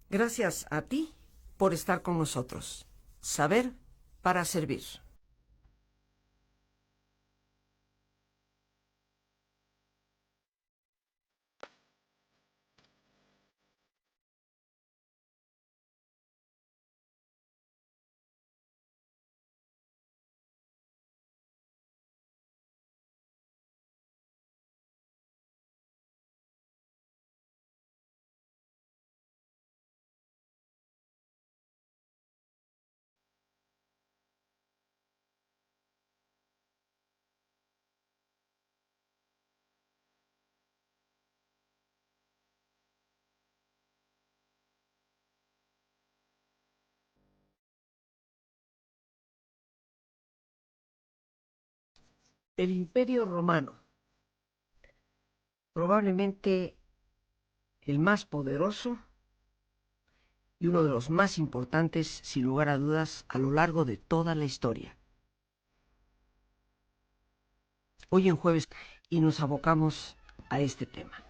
Gracias a ti por estar con nosotros. Saber para servir. El Imperio Romano, probablemente el más poderoso y uno de los más importantes, sin lugar a dudas, a lo largo de toda la historia. Hoy en jueves y nos abocamos a este tema.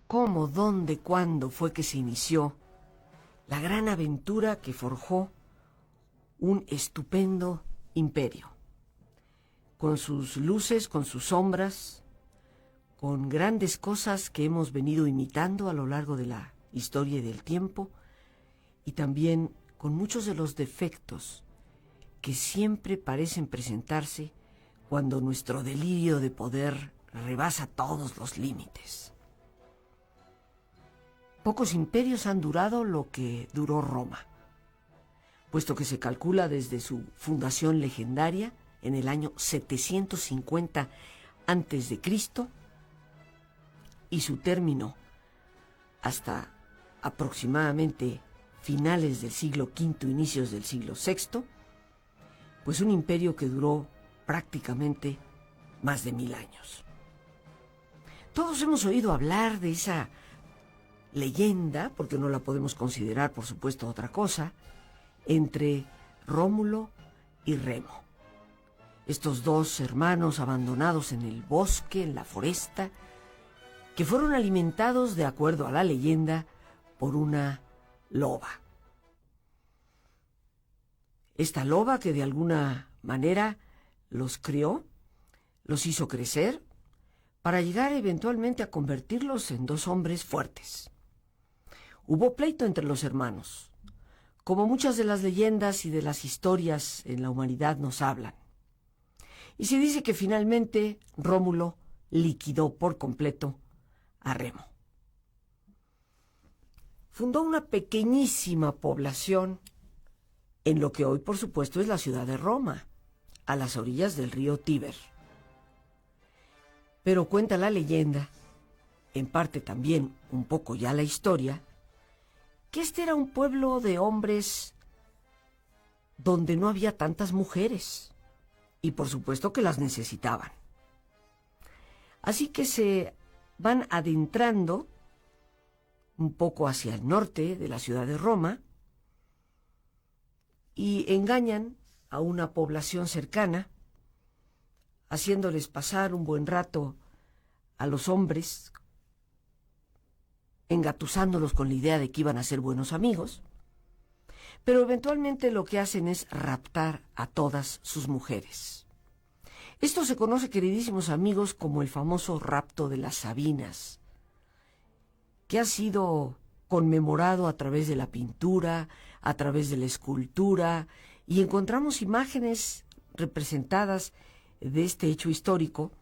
¿Cómo, dónde, cuándo fue que se inició la gran aventura que forjó un estupendo imperio? Con sus luces, con sus sombras, con grandes cosas que hemos venido imitando a lo largo de la historia y del tiempo, y también con muchos de los defectos que siempre parecen presentarse cuando nuestro delirio de poder rebasa todos los límites. Pocos imperios han durado lo que duró Roma, puesto que se calcula desde su fundación legendaria en el año 750 a.C. y su término hasta aproximadamente finales del siglo V, inicios del siglo VI, pues un imperio que duró prácticamente más de 1000 años. Todos hemos oído hablar de esa leyenda, porque no la podemos considerar, por supuesto, otra cosa, entre Rómulo y Remo. Estos dos hermanos abandonados en el bosque, en la foresta, que fueron alimentados, de acuerdo a la leyenda, por una loba. Esta loba que de alguna manera los crió, los hizo crecer, para llegar eventualmente a convertirlos en dos hombres fuertes. Hubo pleito entre los hermanos, como muchas de las leyendas y de las historias en la humanidad nos hablan. Y se dice que finalmente Rómulo liquidó por completo a Remo. Fundó una pequeñísima población en lo que hoy, por supuesto, es la ciudad de Roma, a las orillas del río Tíber. Pero cuenta la leyenda, en parte también un poco ya la historia, que este era un pueblo de hombres donde no había tantas mujeres, y por supuesto que las necesitaban. Así que se van adentrando un poco hacia el norte de la ciudad de Roma y engañan a una población cercana, haciéndoles pasar un buen rato a los hombres, engatusándolos con la idea de que iban a ser buenos amigos, pero eventualmente lo que hacen es raptar a todas sus mujeres. Esto se conoce, queridísimos amigos, como el famoso rapto de las Sabinas, que ha sido conmemorado a través de la pintura, a través de la escultura, y encontramos imágenes representadas de este hecho histórico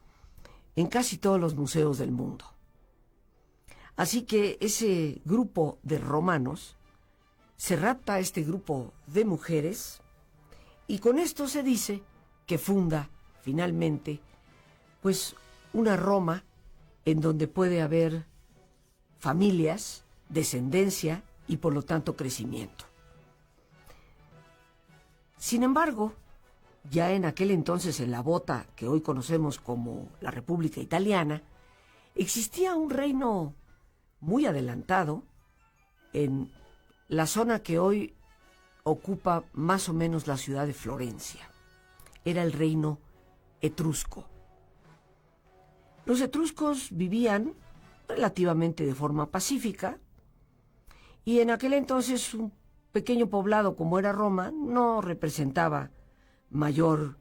en casi todos los museos del mundo. Así que ese grupo de romanos se rapta a este grupo de mujeres, y con esto se dice que funda finalmente pues una Roma en donde puede haber familias, descendencia y por lo tanto crecimiento. Sin embargo, ya en aquel entonces, en la bota que hoy conocemos como la República Italiana, existía un reino muy adelantado en la zona que hoy ocupa más o menos la ciudad de Florencia. Era el reino etrusco. Los etruscos vivían relativamente de forma pacífica, Y en aquel entonces un pequeño poblado como era Roma no representaba mayor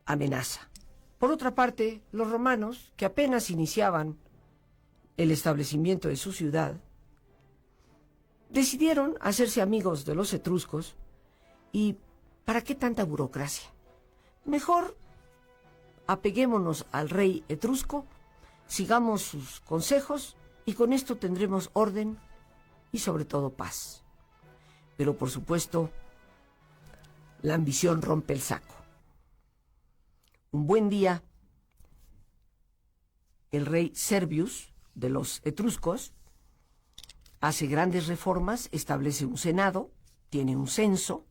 amenaza. Por otra parte, los romanos, que apenas iniciaban el establecimiento de su ciudad, decidieron hacerse amigos de los etruscos y ¿para qué tanta burocracia? Mejor apeguémonos al rey etrusco, sigamos sus consejos y con esto tendremos orden y sobre todo paz. Pero por supuesto, la ambición rompe el saco. Un buen día, el rey Servius de los etruscos hace grandes reformas, establece un senado, tiene un censo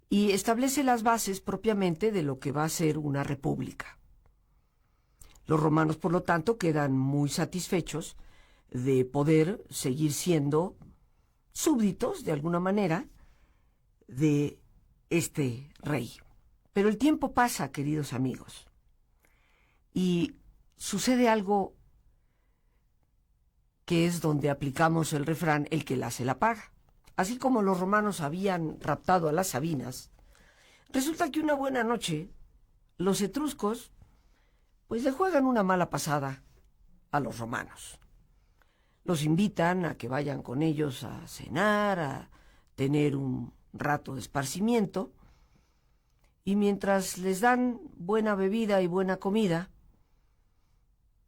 y establece las bases propiamente de lo que va a ser una república. Los romanos, por lo tanto, quedan muy satisfechos de poder seguir siendo súbditos, de alguna manera, de este rey. Pero el tiempo pasa, queridos amigos, y sucede algo que es donde aplicamos el refrán, el que la hace la paga. Así como los romanos habían raptado a las Sabinas, resulta que una buena noche los etruscos pues le juegan una mala pasada a los romanos. Los invitan a que vayan con ellos a cenar, a tener un rato de esparcimiento, y mientras les dan buena bebida y buena comida,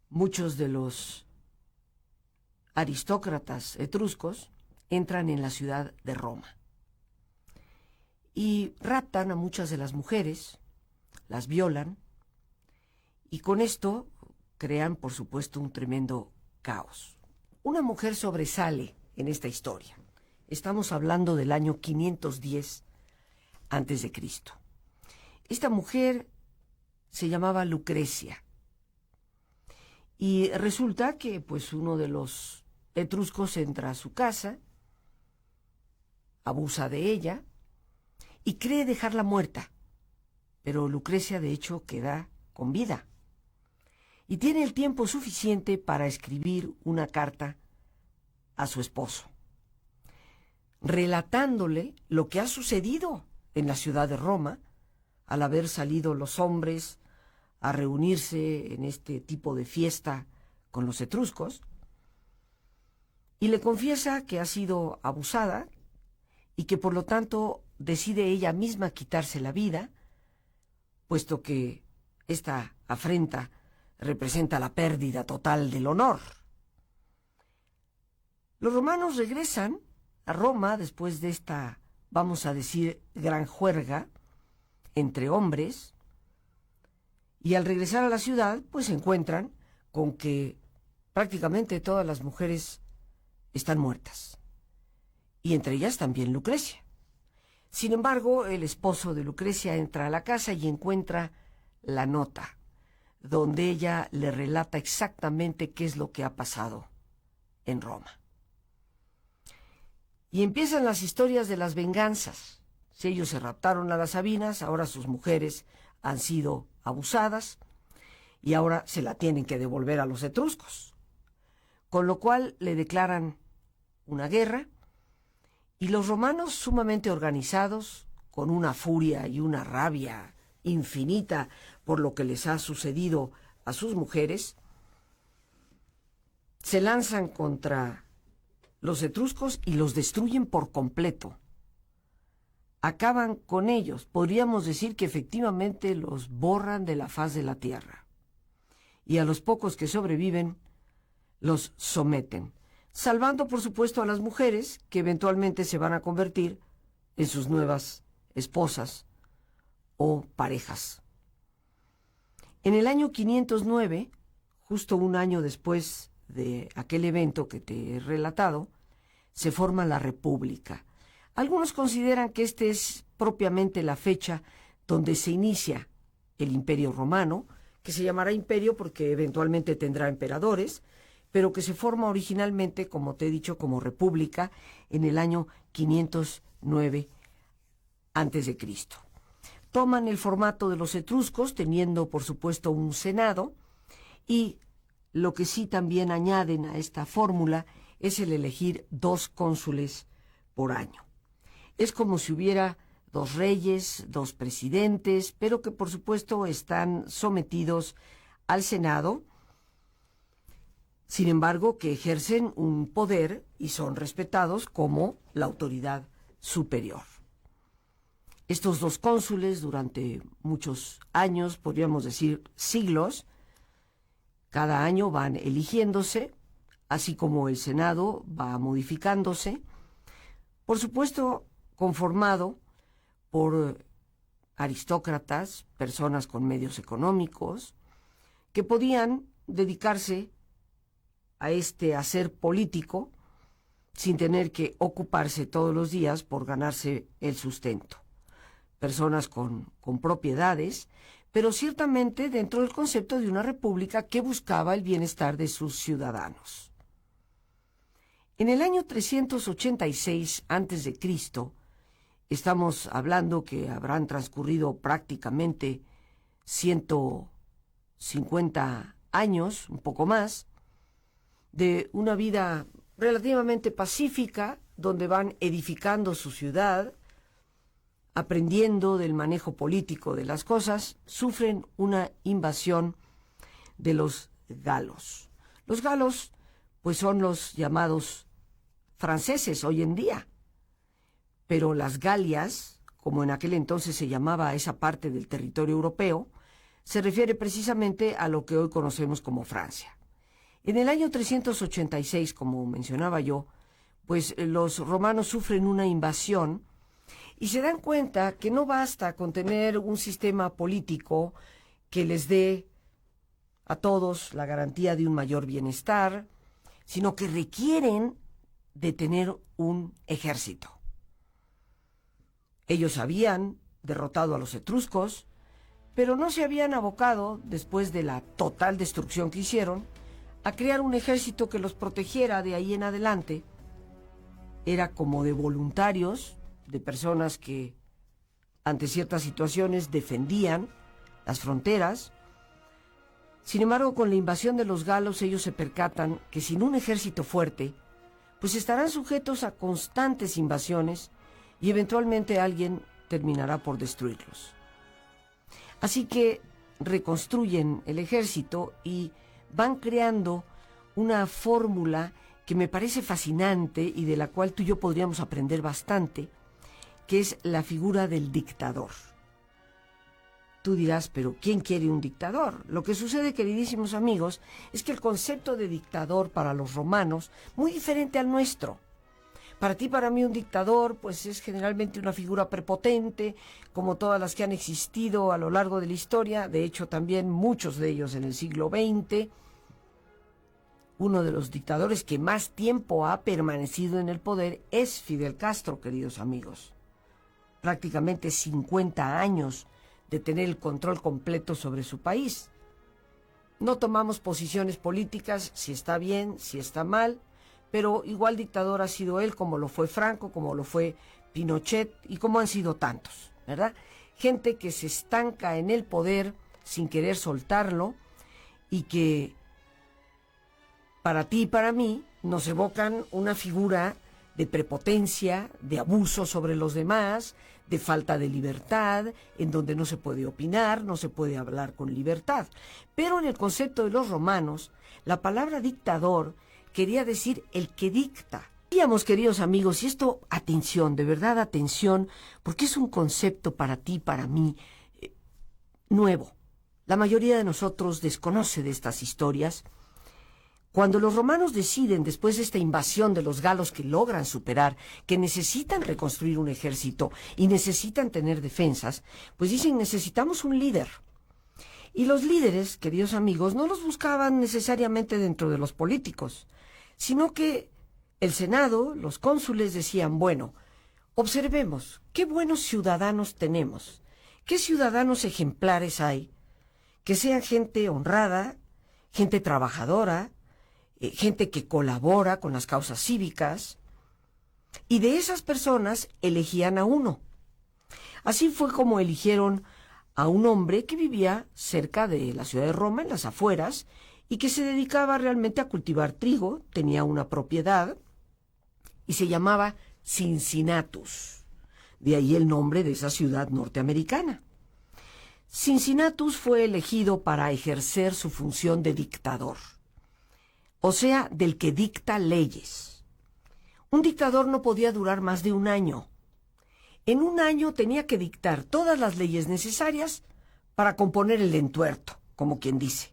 muchos de los aristócratas etruscos entran en la ciudad de Roma y raptan a muchas de las mujeres, las violan, y con esto crean, por supuesto, un tremendo caos. Una mujer sobresale en esta historia. Estamos hablando del año 510 a.C. Esta mujer se llamaba Lucrecia. Y resulta que pues uno de los etruscos entra a su casa, abusa de ella y cree dejarla muerta. Pero Lucrecia de hecho queda con vida. Y tiene el tiempo suficiente para escribir una carta a su esposo, relatándole lo que ha sucedido en la ciudad de Roma al haber salido los hombres a reunirse en este tipo de fiesta con los etruscos, y le confiesa que ha sido abusada y que por lo tanto decide ella misma quitarse la vida, puesto que esta afrenta representa la pérdida total del honor. Los romanos regresan a Roma después de esta, vamos a decir, gran juerga entre hombres, y al regresar a la ciudad, pues se encuentran con que prácticamente todas las mujeres están muertas, y entre ellas también Lucrecia. Sin embargo, el esposo de Lucrecia entra a la casa y encuentra la nota, donde ella le relata exactamente qué es lo que ha pasado en Roma. Y empiezan las historias de las venganzas. Si ellos se raptaron a las Sabinas, ahora sus mujeres han sido abusadas y ahora se la tienen que devolver a los etruscos. Con lo cual le declaran una guerra y los romanos, sumamente organizados, con una furia y una rabia infinita por lo que les ha sucedido a sus mujeres, se lanzan contra los etruscos y los destruyen por completo. Acaban con ellos, podríamos decir que efectivamente los borran de la faz de la tierra. Y a los pocos que sobreviven, los someten, salvando por supuesto a las mujeres que eventualmente se van a convertir en sus nuevas esposas o parejas. En el año 509, justo un año después de aquel evento que te he relatado, se forma la República. Algunos consideran que esta es propiamente la fecha donde se inicia el Imperio Romano, que se llamará imperio porque eventualmente tendrá emperadores, pero que se forma originalmente, como te he dicho, como república en el año 509 a.C. Toman el formato de los etruscos, teniendo por supuesto un senado, y lo que sí también añaden a esta fórmula es el elegir 2 cónsules por año. Es como si hubiera 2 reyes, 2 presidentes, pero que por supuesto están sometidos al Senado, sin embargo que ejercen un poder y son respetados como la autoridad superior. Estos 2 cónsules durante muchos años, podríamos decir siglos, cada año van eligiéndose, así como el Senado va modificándose, por supuesto conformado por aristócratas, personas con medios económicos, que podían dedicarse a este hacer político sin tener que ocuparse todos los días por ganarse el sustento. Personas con propiedades, pero ciertamente dentro del concepto de una república que buscaba el bienestar de sus ciudadanos. En el año 386 a.C., estamos hablando que habrán transcurrido prácticamente 150 años, un poco más, de una vida relativamente pacífica, donde van edificando su ciudad, aprendiendo del manejo político de las cosas, sufren una invasión de los galos. Los galos, pues son los llamados franceses hoy en día, pero las Galias, como en aquel entonces se llamaba esa parte del territorio europeo, se refiere precisamente a lo que hoy conocemos como Francia. En el año 386, como mencionaba yo, pues los romanos sufren una invasión y se dan cuenta que no basta con tener un sistema político que les dé a todos la garantía de un mayor bienestar, sino que requieren de tener un ejército. Ellos habían derrotado a los etruscos, pero no se habían abocado, después de la total destrucción que hicieron, a crear un ejército que los protegiera de ahí en adelante. Era como de voluntarios, de personas que ante ciertas situaciones defendían las fronteras. Sin embargo, con la invasión de los galos, ellos se percatan que sin un ejército fuerte, pues estarán sujetos a constantes invasiones y eventualmente alguien terminará por destruirlos. Así que reconstruyen el ejército y van creando una fórmula que me parece fascinante y de la cual tú y yo podríamos aprender bastante, que es la figura del dictador. Tú dirás, pero ¿quién quiere un dictador? Lo que sucede, queridísimos amigos, es que el concepto de dictador para los romanos, muy diferente al nuestro. Para ti, para mí, un dictador, pues es generalmente una figura prepotente, como todas las que han existido a lo largo de la historia, de hecho también muchos de ellos en el siglo XX. Uno de los dictadores que más tiempo ha permanecido en el poder es Fidel Castro, queridos amigos. Prácticamente 50 años de tener el control completo sobre su país. No tomamos posiciones políticas, si está bien, si está mal, pero igual dictador ha sido él, como lo fue Franco, como lo fue Pinochet y como han sido tantos, ¿verdad? Gente que se estanca en el poder sin querer soltarlo y que para ti y para mí nos evocan una figura de prepotencia, de abuso sobre los demás, de falta de libertad, en donde no se puede opinar, no se puede hablar con libertad. Pero en el concepto de los romanos, la palabra dictador quería decir el que dicta. Digamos, queridos amigos, y esto, atención, de verdad atención, porque es un concepto para ti, para mí, nuevo. La mayoría de nosotros desconoce de estas historias. Cuando los romanos deciden, después de esta invasión de los galos que logran superar, que necesitan reconstruir un ejército y necesitan tener defensas, pues dicen, necesitamos un líder. Y los líderes, queridos amigos, no los buscaban necesariamente dentro de los políticos, sino que el Senado, los cónsules decían, bueno, observemos, qué buenos ciudadanos tenemos, qué ciudadanos ejemplares hay, que sean gente honrada, gente trabajadora, gente que colabora con las causas cívicas, y de esas personas elegían a uno. Así fue como eligieron a un hombre que vivía cerca de la ciudad de Roma, en las afueras, y que se dedicaba realmente a cultivar trigo, tenía una propiedad y se llamaba Cincinnatus, de ahí el nombre de esa ciudad norteamericana. Cincinnatus fue elegido para ejercer su función de dictador, o sea, del que dicta leyes. Un dictador no podía durar más de un año. En un año tenía que dictar todas las leyes necesarias para componer el entuerto, como quien dice.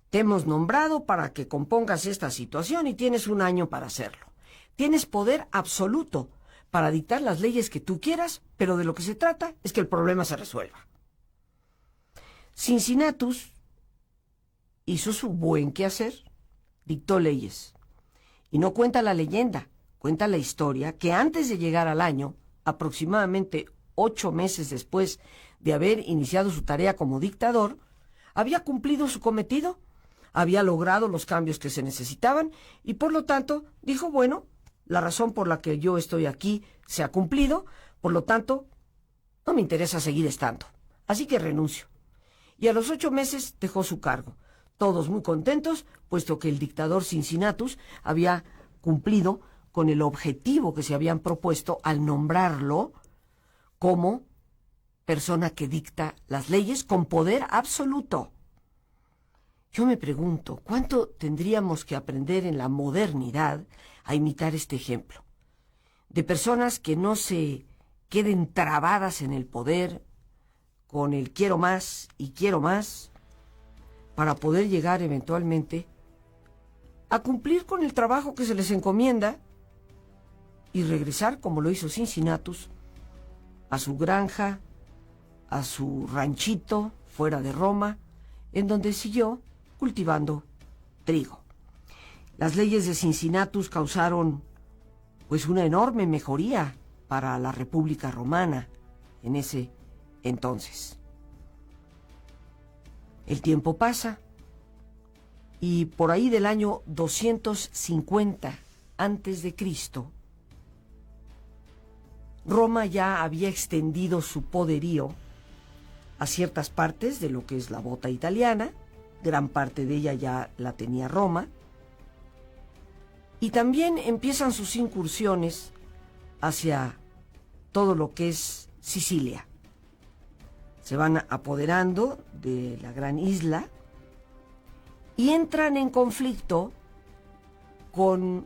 Te hemos nombrado para que compongas esta situación y tienes un año para hacerlo. Tienes poder absoluto para dictar las leyes que tú quieras, pero de lo que se trata es que el problema se resuelva. Cincinnatus hizo su buen quehacer, dictó leyes. Y no cuenta la leyenda, cuenta la historia que antes de llegar al año, aproximadamente 8 meses después de haber iniciado su tarea como dictador, había cumplido su cometido, había logrado los cambios que se necesitaban y por lo tanto dijo, bueno, la razón por la que yo estoy aquí se ha cumplido, por lo tanto no me interesa seguir estando, así que renuncio. Y a los 8 meses dejó su cargo, todos muy contentos, puesto que el dictador Cincinnatus había cumplido con el objetivo que se habían propuesto al nombrarlo como persona que dicta las leyes con poder absoluto. Yo me pregunto, ¿cuánto tendríamos que aprender en la modernidad a imitar este ejemplo? De personas que no se queden trabadas en el poder, con el quiero más y quiero más, para poder llegar eventualmente a cumplir con el trabajo que se les encomienda y regresar, como lo hizo Cincinnatus, a su granja, a su ranchito fuera de Roma, en donde siguió cultivando trigo. Las leyes de Cincinnatus causaron pues una enorme mejoría para la República Romana en ese entonces. El tiempo pasa y por ahí del año 250 antes de Cristo, Roma ya había extendido su poderío a ciertas partes de lo que es la bota italiana, gran parte de ella ya la tenía Roma, y también empiezan sus incursiones hacia todo lo que es Sicilia. Se van apoderando de la gran isla y entran en conflicto con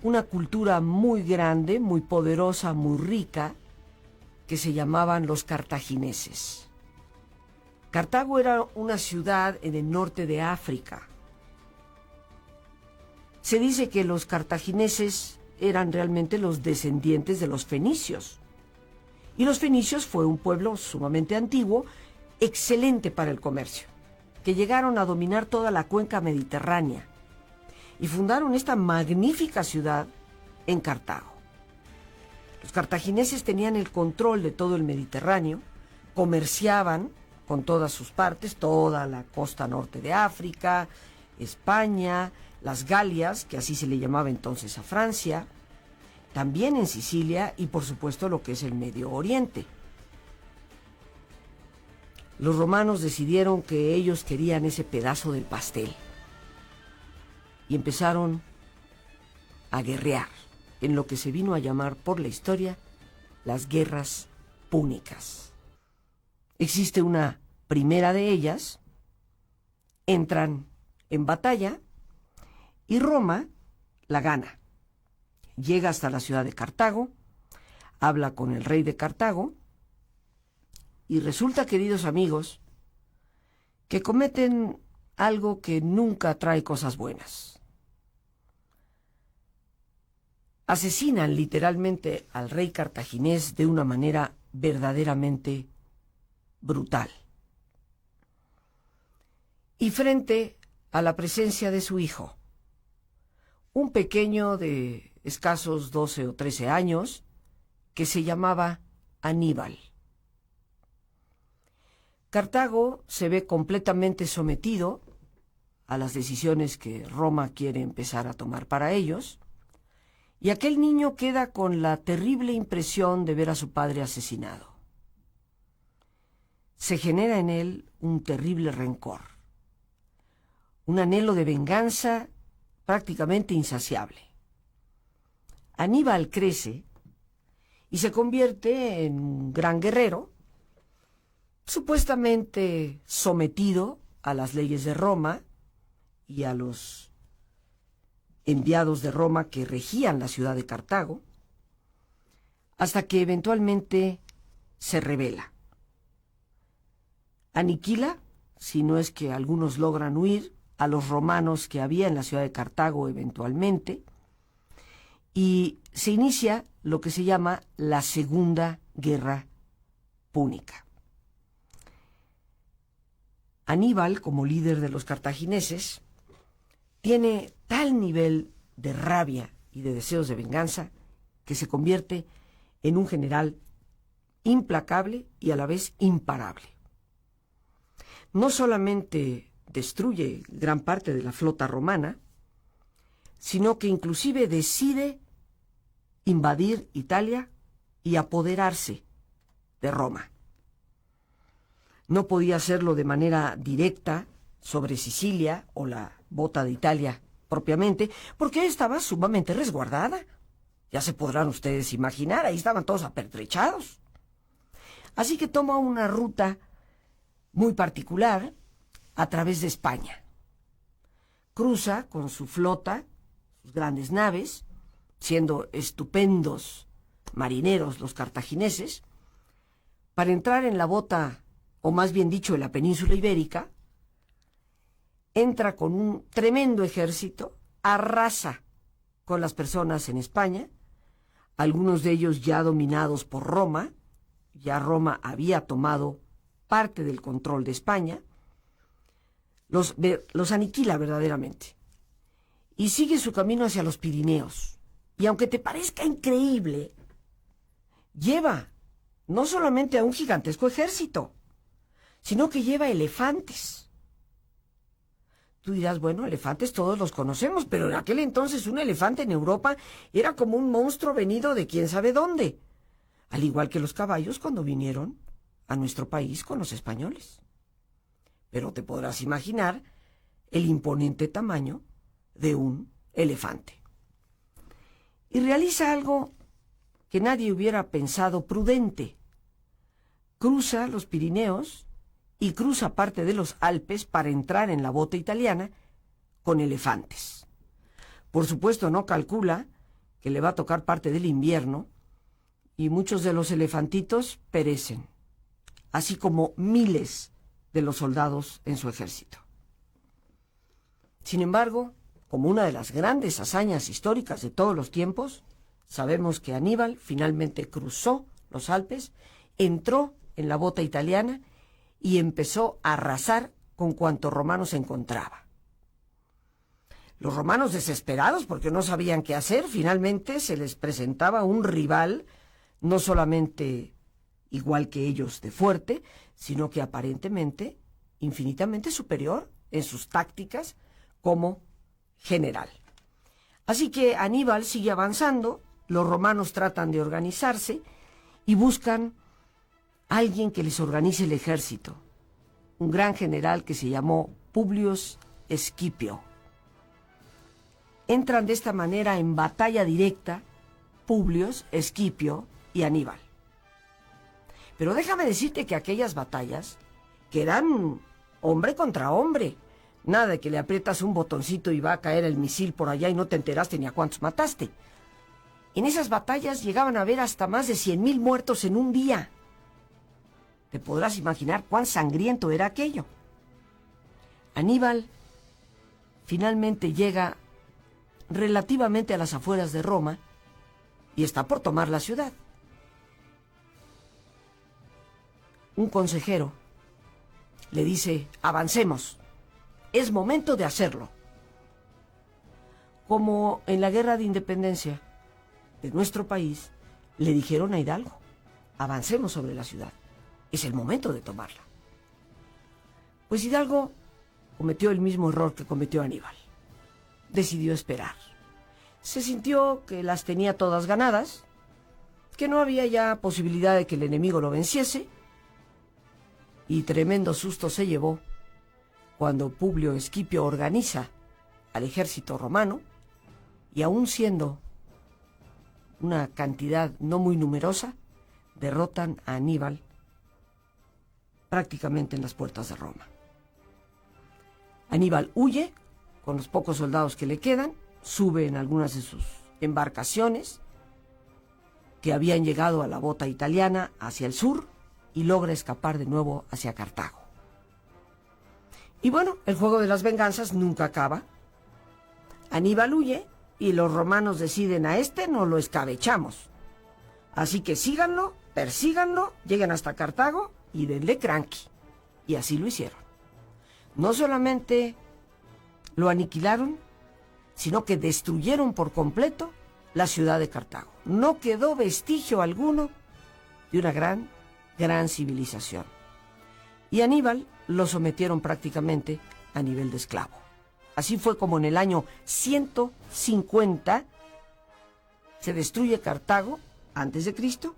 una cultura muy grande, muy poderosa, muy rica, que se llamaban los cartagineses. Cartago era una ciudad en el norte de África. Se dice que los cartagineses eran realmente los descendientes de los fenicios. Y los fenicios fue un pueblo sumamente antiguo, excelente para el comercio, que llegaron a dominar toda la cuenca mediterránea y fundaron esta magnífica ciudad en Cartago. Los cartagineses tenían el control de todo el Mediterráneo, comerciaban con todas sus partes, toda la costa norte de África, España, las Galias, que así se le llamaba entonces a Francia, también en Sicilia y por supuesto lo que es el Medio Oriente. Los romanos decidieron que ellos querían ese pedazo del pastel y empezaron a guerrear en lo que se vino a llamar por la historia las guerras púnicas. Existe una primera de ellas, entran en batalla y Roma la gana. Llega hasta la ciudad de Cartago, habla con el rey de Cartago y resulta, queridos amigos, que cometen algo que nunca trae cosas buenas. Asesinan literalmente al rey cartaginés de una manera verdaderamente brutal. Y frente a la presencia de su hijo, un pequeño de escasos 12 o 13 años, que se llamaba Aníbal. Cartago se ve completamente sometido a las decisiones que Roma quiere empezar a tomar para ellos, y aquel niño queda con la terrible impresión de ver a su padre asesinado. Se genera en él un terrible rencor, un anhelo de venganza prácticamente insaciable. Aníbal crece y se convierte en un gran guerrero, supuestamente sometido a las leyes de Roma y a los enviados de Roma que regían la ciudad de Cartago, hasta que eventualmente se rebela. Aniquila, si no es que algunos logran huir, a los romanos que había en la ciudad de Cartago eventualmente, y se inicia lo que se llama la Segunda Guerra Púnica. Aníbal, como líder de los cartagineses, tiene tal nivel de rabia y de deseos de venganza que se convierte en un general implacable y a la vez imparable. No solamente destruye gran parte de la flota romana, sino que inclusive decide invadir Italia y apoderarse de Roma. No podía hacerlo de manera directa sobre Sicilia o la bota de Italia propiamente, porque estaba sumamente resguardada. Ya se podrán ustedes imaginar, ahí estaban todos apertrechados. Así que toma una ruta muy particular a través de España. Cruza con su flota, sus grandes naves, siendo estupendos marineros los cartagineses, para entrar en la bota, o más bien dicho, en la península ibérica. Entra con un tremendo ejército, arrasa con las personas en España, algunos de ellos ya dominados por Roma. Ya Roma había tomado parte del control de España, los aniquila verdaderamente y sigue su camino hacia los Pirineos. Y aunque te parezca increíble, lleva no solamente a un gigantesco ejército, sino que lleva elefantes. Tú dirás, bueno, elefantes todos los conocemos, pero en aquel entonces un elefante en Europa era como un monstruo venido de quién sabe dónde, al igual que los caballos cuando vinieron a nuestro país con los españoles. Pero te podrás imaginar el imponente tamaño de un elefante. Y realiza algo que nadie hubiera pensado prudente. Cruza los Pirineos y cruza parte de los Alpes para entrar en la bota italiana con elefantes. Por supuesto, no calcula que le va a tocar parte del invierno y muchos de los elefantitos perecen, así como miles de los soldados en su ejército. Sin embargo, como una de las grandes hazañas históricas de todos los tiempos, sabemos que Aníbal finalmente cruzó los Alpes, entró en la bota italiana y empezó a arrasar con cuanto romano se encontraba. Los romanos, desesperados porque no sabían qué hacer, finalmente se les presentaba un rival no solamente igual que ellos de fuerte, sino que aparentemente infinitamente superior en sus tácticas como general. Así que Aníbal sigue avanzando, los romanos tratan de organizarse y buscan a alguien que les organice el ejército, un gran general que se llamó Publio Escipio. Entran de esta manera en batalla directa Publio Escipio y Aníbal. Pero déjame decirte que aquellas batallas que eran hombre contra hombre, nada de que le aprietas un botoncito y va a caer el misil por allá y no te enteraste ni a cuántos mataste. En esas batallas llegaban a haber hasta más de 100,000 muertos en un día. Te podrás imaginar cuán sangriento era aquello. Aníbal finalmente llega relativamente a las afueras de Roma y está por tomar la ciudad. Un consejero le dice: avancemos, es momento de hacerlo. Como en la guerra de independencia de nuestro país, le dijeron a Hidalgo: avancemos sobre la ciudad, es el momento de tomarla. Pues Hidalgo cometió el mismo error que cometió Aníbal. Decidió esperar. Se sintió que las tenía todas ganadas, que no había ya posibilidad de que el enemigo lo venciese, y tremendo susto se llevó cuando Publio Esquipio organiza al ejército romano, y aún siendo una cantidad no muy numerosa, derrotan a Aníbal prácticamente en las puertas de Roma. Aníbal huye con los pocos soldados que le quedan, sube en algunas de sus embarcaciones que habían llegado a la bota italiana hacia el sur y logra escapar de nuevo hacia Cartago. Y bueno, el juego de las venganzas nunca acaba. Aníbal huye y los romanos deciden: a este no lo escabechamos. Así que síganlo, persíganlo, lleguen hasta Cartago y denle cranqui. Y así lo hicieron. No solamente lo aniquilaron, sino que destruyeron por completo la ciudad de Cartago. No quedó vestigio alguno de una gran civilización. Y Aníbal lo sometieron prácticamente a nivel de esclavo. Así fue como en el año 150 se destruye Cartago antes de Cristo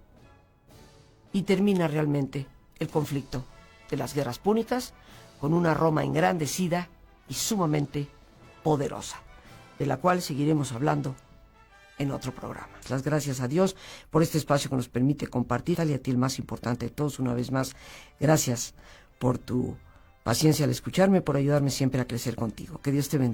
y termina realmente el conflicto de las guerras púnicas con una Roma engrandecida y sumamente poderosa, de la cual seguiremos hablando en otro programa. Las gracias a Dios por este espacio que nos permite compartir. Y a ti, el más importante de todos, una vez más, gracias por tu paciencia al escucharme, por ayudarme siempre a crecer contigo. Que Dios te bendiga.